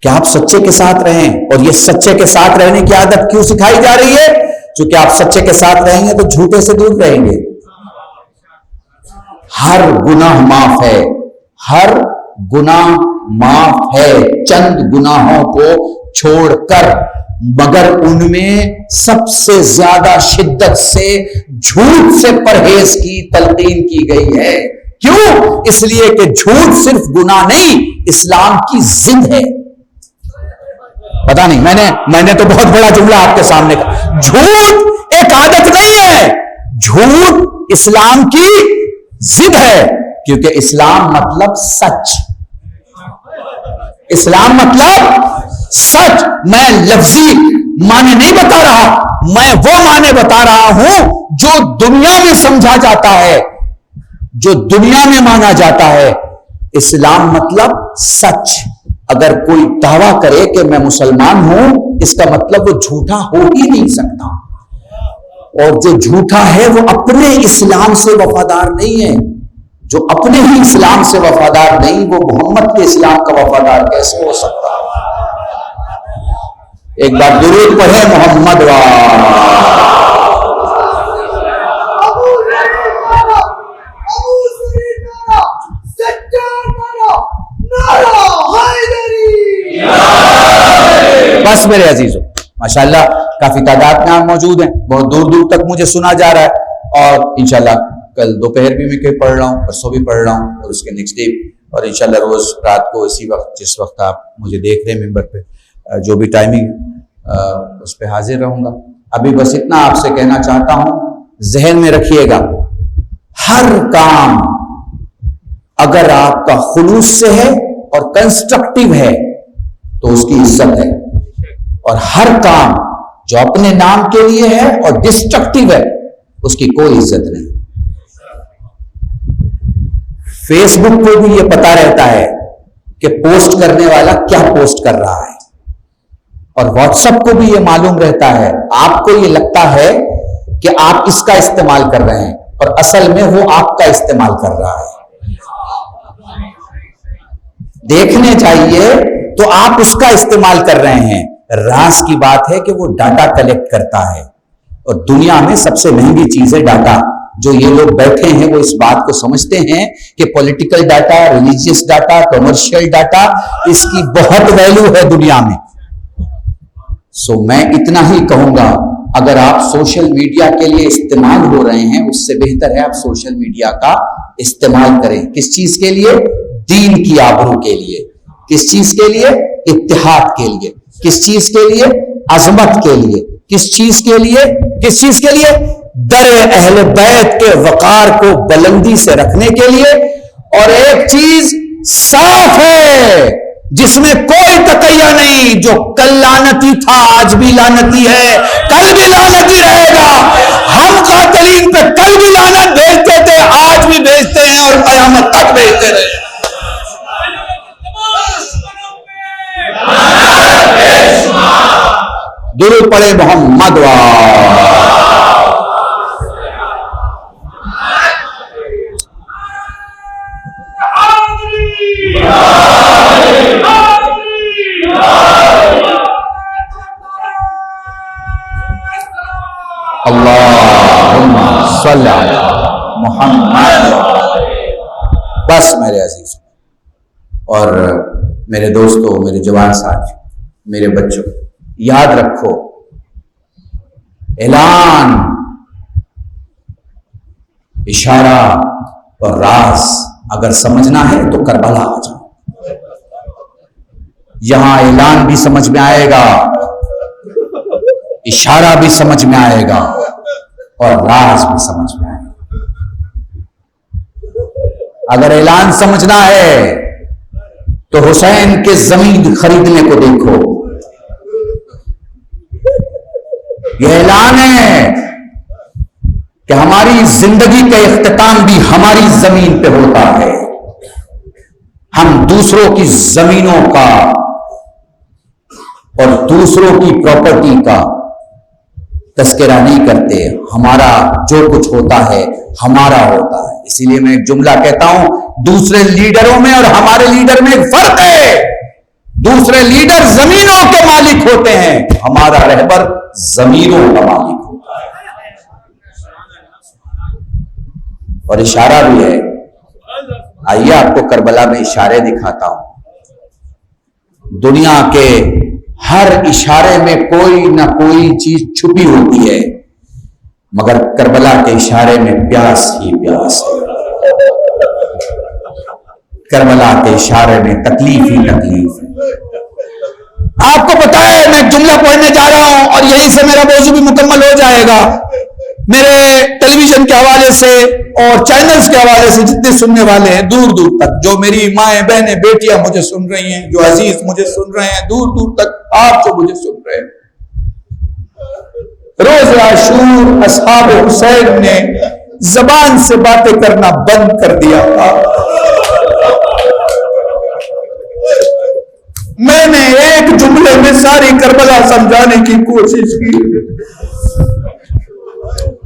S1: कि आप सच्चे के साथ रहें। और ये सच्चे के साथ रहने की आदत क्यों सिखाई जा रही है? क्योंकि आप सच्चे के साथ रहेंगे तो झूठे से दूर रहेंगे। हर गुनाह माफ है, हर गुनाह माफ है, चंद गुनाहों को छोड़कर, मगर उनमें सबसे ज्यादा शिद्दत से झूठ से परहेज की तलकीन की गई है। क्यों? इसलिए कि झूठ सिर्फ गुनाह नहीं, इस्लाम की जिद है। पता नहीं, मैंने तो बहुत बड़ा जुमला आपके सामने कहा। झूठ एक आदत नहीं है, झूठ इस्लाम की जिद है, क्योंकि इस्लाम मतलब सच, इस्लाम मतलब सच। मैं लफ्जी माने नहीं बता रहा, मैं वो माने बता रहा हूं जो दुनिया में समझा जाता है, जो दुनिया में माना जाता है। इस्लाम मतलब सच। अगर कोई दावा करे कि मैं मुसलमान हूं, इसका मतलब वो झूठा हो ही नहीं सकता। और जो झूठा है वो अपने इस्लाम से वफादार नहीं है। जो अपने ही इस्लाम से वफादार नहीं, वो मोहम्मद के इस्लाम का वफादार कैसे हो सकता है? एक बार दुरूद पढ़े मोहम्मद बस मेरे अजीजों, माशाल्लाह काफी तादाद में आप मौजूद हैं, बहुत दूर दूर तक मुझे सुना जा रहा है। और इंशाल्लाह कल दोपहर भी मैं कहीं पढ़ रहा हूँ, परसों भी पढ़ रहा हूँ, और उसके नेक्स्ट डे, और इंशाल्लाह रोज रात को इसी वक्त जिस वक्त आप मुझे देख रहे हैं मिंबर पे, जो भी टाइमिंग उस पर हाजिर रहूंगा। अभी बस इतना आपसे कहना चाहता हूं, जहन में रखिएगा, हर काम अगर आपका खुलूस से है और कंस्ट्रक्टिव है तो उसकी इज्जत है, और हर काम जो अपने नाम के लिए है और डिस्ट्रक्टिव है उसकी कोई इज्जत नहीं। फेसबुक पे भी यह पता रहता है कि पोस्ट करने वाला क्या पोस्ट कर रहा है, और व्हाट्सएप को भी यह मालूम रहता है। आपको यह लगता है कि आप इसका इस्तेमाल कर रहे हैं, और असल में वो आपका इस्तेमाल कर रहा है। देखने चाहिए तो आप उसका इस्तेमाल कर रहे हैं। राज की बात है कि वो डाटा कलेक्ट करता है, और दुनिया में सबसे महंगी चीज है डाटा। जो ये लोग बैठे हैं वो इस बात को समझते हैं कि political data, religious data, commercial data, इसकी बहुत वैल्यू है दुनिया में। सो मैं इतना ही कहूंगा, अगर आप सोशल मीडिया के लिए इस्तेमाल हो रहे हैं, उससे बेहतर है आप सोशल मीडिया का इस्तेमाल करें। किस चीज के लिए? दीन की आबरू के लिए। किस चीज के लिए? इत्तिहाद के लिए। किस चीज के लिए? अजमत के लिए। किस चीज के लिए? किस चीज के लिए? दर अहले बैत के वकार को बुलंदी से रखने के लिए। और एक चीज साफ है जिसमें कोई तकैया नहीं, जो कल लानती था आज भी लानती है, कल भी लानती रहेगा। हम कातिलीन पे कल भी लानत भेजते थे, आज भी भेजते हैं और कयामत तक भेजते रहे। दुरूद पढ़े मोहम्मद अल्लाहुम्मा सल्ली अला मुहम्मद। बस मेरे अजीज और मेरे दोस्तों, मेरे जवान साथियों, मेरे बच्चों, याद रखो, ऐलान, इशारा और राज अगर समझना है तो करबला आ जाओ। यहां ऐलान भी समझ में आएगा, इशारा भी समझ में आएगा और राज भी समझ में आएगा। अगर ऐलान समझना है तो हुसैन के जमीन खरीदने को देखो। यह ऐलान है कि हमारी जिंदगी का इख्तिताम भी हमारी जमीन पे होता है। हम दूसरों की जमीनों का और दूसरों की प्रॉपर्टी का तस्करा नहीं करते। हमारा जो कुछ होता है हमारा होता है। इसीलिए मैं एक जुमला कहता हूं, दूसरे लीडरों में और हमारे लीडर में एक फर्क है। दूसरे लीडर जमीनों के मालिक होते हैं, हमारा रहबर जमीनों का मालिक होता है। और इशारा भी है। आइए आपको करबला में इशारे दिखाता हूं। दुनिया के हर इशारे में कोई ना कोई चीज छुपी होती है, मगर करबला के इशारे में प्यास ही प्यास है। करबला के इशारे में तकलीफ ही तकलीफ है। आपको पता है, मैं जुमला पढ़ने जा रहा हूं और यहीं से मेरा मौजू भी मुकम्मल हो जाएगा। मेरे टेलीविजन के हवाले से और चैनल्स के हवाले से जितने सुनने वाले हैं दूर दूर तक, जो मेरी माएं बहनें बेटियां मुझे सुन रही हैं, जो अजीज मुझे सुन रहे हैं दूर दूर तक, आप जो मुझे सुन रहे हैं, रोज आशूर अस्हाब हुसैन ने जबान से बातें करना बंद कर दिया था। मैंने एक जुमले में सारी करबला समझाने की कोशिश की,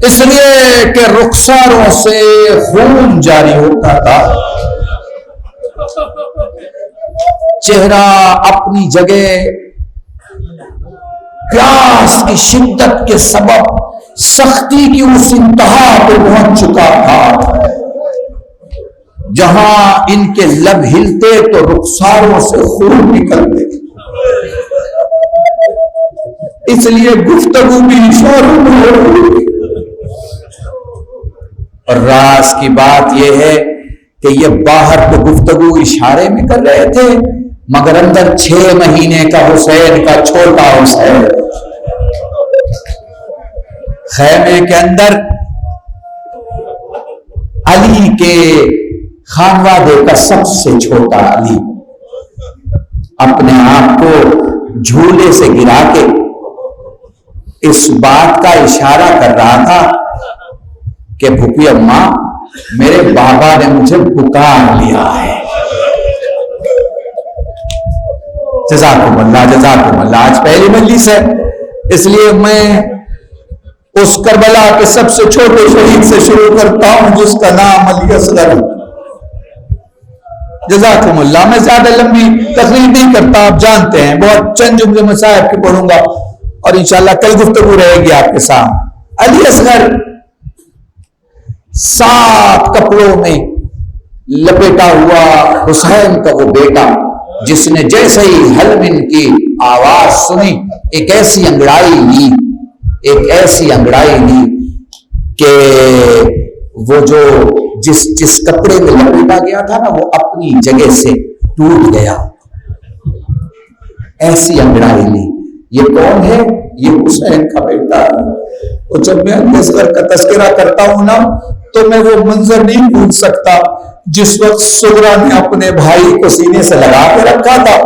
S1: इसलिए कि रुखसारों से खून जारी होता था। चेहरा अपनी जगह प्यास की शिद्दत के सबब सख्ती की उस इंतहा पे पहुंच चुका था जहां इनके लब हिलते तो रुखसारों से खून निकलते। इसलिए गुफ्तगू भी इशारों में हो रही। और राज की बात यह है कि ये बाहर तो गुफ्तगू इशारे में कर रहे थे, मगर अंदर 6 महीने का हुसैन का छोटा हुसैन खैमे के अंदर अली के खानवादे का सबसे छोटा अली अपने आप को झूले से गिरा के इस बात का इशारा कर रहा था कि भूपी अम्मा, मेरे बाबा ने मुझे पुकार लिया है। जज़ाकुमुल्लाह, जज़ाकुमुल्लाह। आज पहली मजलिस है, इसलिए मैं उस करबला के सबसे छोटे शहीद से शुरू करता हूं जिसका नाम अली असगर। जज़ाकुमुल्लाह। मैं ज्यादा लंबी तकरीर नहीं करता, आप जानते हैं, बहुत चंद जुमले मसाइब के पढ़ूंगा और इंशाल्लाह कल गुफ्तगू रहेगी आपके साथ। अली असगर साफ कपड़ों में लपेटा हुआ हुसैन का वो बेटा, जिसने जैसे ही हलमिन की आवाज सुनी एक ऐसी अंगड़ाई ली कि वो जो जिस कपड़े में लपेटा गया था ना, वो अपनी जगह से टूट गया। ऐसी अंगड़ाई ली। ये कौन है? ये हुसैन का बेटा। और जब मैं अली असगर का तस्करा करता हूं ना, तो मैं वो मंजर नहीं भूल सकता जिस वक्त सुगरा ने अपने भाई को सीने से लगा के रखा था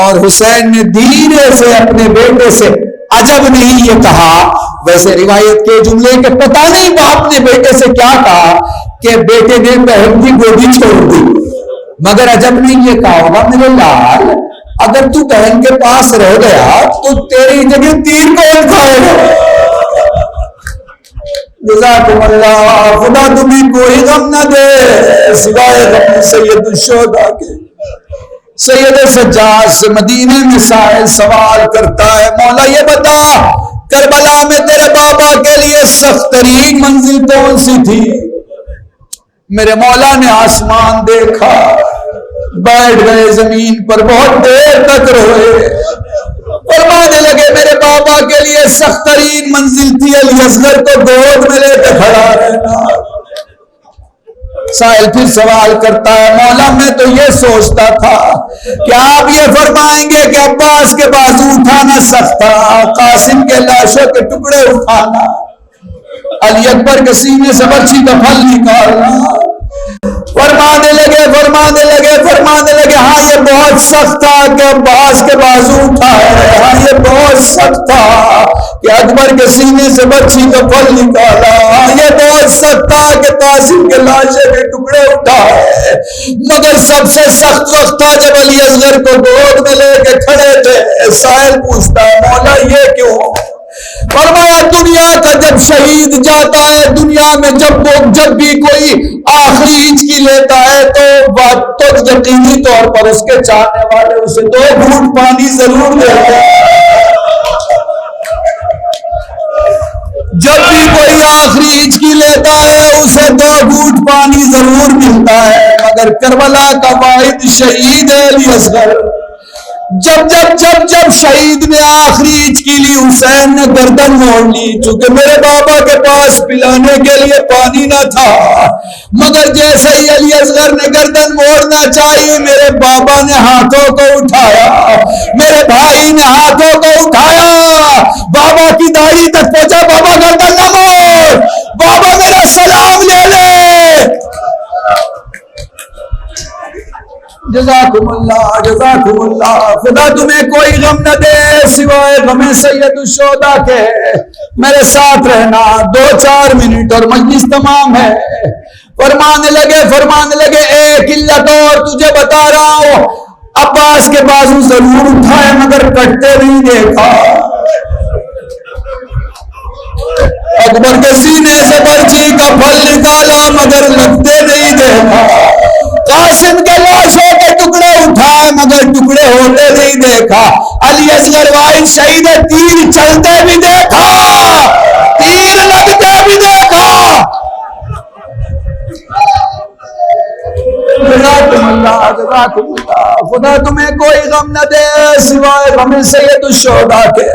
S1: और हुसैन ने धीरे से अपने बेटे से अजब नहीं ये कहा, वैसे रिवायत के जुमले के पता नहीं बाप ने बेटे से क्या कहा कि बेटे ने बहन की गोदी छोड़ दी, मगर अजब नहीं ये कहा होगा, मेरे लाल अगर तू बहन के पास रह गया तो तेरी जगह तीर कौन खाएगा? जज़ाकुमुल्लाह। खुदा तुम्हें कोई गम न दे सिवाय गम सैयद शुहदा के। सैयद सज्जाद से मदीने में साहिल सवाल करता है, मौला ये बता करबला में तेरे बाबा के लिए सख्त तरीन मंजिल कौन सी थी? मेरे मौला ने आसमान देखा, बैठ गए जमीन पर, बहुत देर तक रोए, फरमाने लगे मेरे बाबा के लिए सख्त तरीन मंजिल थी अली असगर को गोद में लेकर खड़ा रहना। साहिल फिर सवाल करता है, मौला मैं तो ये सोचता था कि आप ये फरमाएंगे कि अब्बास के बाजू उठाना सख्त था, कासिम के लाशों के टुकड़े उठाना, अली अकबर के सीने से बर्छी का फल निकालना। फरमाने लगे हाँ ये बहुत सख्त था कि अब्बास के बाजू उठाए, हाँ ये बहुत सख्त था कि अकबर के सीने से बर्छी का फल निकाला, हाँ ये बहुत सख्त था कि कासिम के लाशे के टुकड़े उठाए, मगर सबसे सख्त वक्त था जब अली असगर को गोद में लेके खड़े थे। साहिल पूछता है, मौला ये क्यों? फरमाया दुनिया का जब शहीद जाता है, दुनिया में जब भी कोई आखिरी हिचकी लेता है तो यकीनी तौर पर उसके चाहने वाले उसे 2 घूंट पानी जरूर देते हैं। जब भी कोई आखिरी हिचकी लेता है उसे 2 घूंट पानी जरूर मिलता है, मगर करबला का वाहिद शहीद है अली असगर। जब शहीद ने आखिरी हिचकी ली, हुसैन ने गर्दन मोड़ ली, चूंकि मेरे बाबा के पास पिलाने के लिए पानी ना था, मगर जैसे ही अली असगर ने गर्दन मोड़ना चाहिए, मेरे बाबा ने हाथों को उठाया, मेरे भाई ने हाथों को उठाया, बाबा की दाढ़ी तक पहुंचा, बाबा गर्दन न मोड़, बाबा मेरा सलाम ले ले। जज़ाकुमुल्लाह, जज़ाकुमुल्लाह। खुदा तुम्हें कोई गम न दे सिवाय गमे सैयद शुहदा के। मेरे साथ रहना 2-4 मिनट और मजलिस तमाम है। फरमाने लगे एक इल्लत और तुझे बता रहा हूं, अब्बास के बाजू जरूर उठाए मगर कटते नहीं देखा, अकबर के सीने से बर्छी का फल निकाला मगर लगते नहीं देखा, कासिम के लाशों के टुकड़े उठाए मगर टुकड़े होते नहीं देखा, अली असगर वाहिद शहीद तीर चलते भी देखा, तीर लगते भी देखा। खुदा तुम्हें कोई गम न दे सिवाय गम सैयद शुहदा के।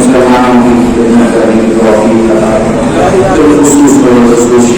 S2: मुसलमानों की खिदमत करने की तौफीक अता फरमा। जो खुसूस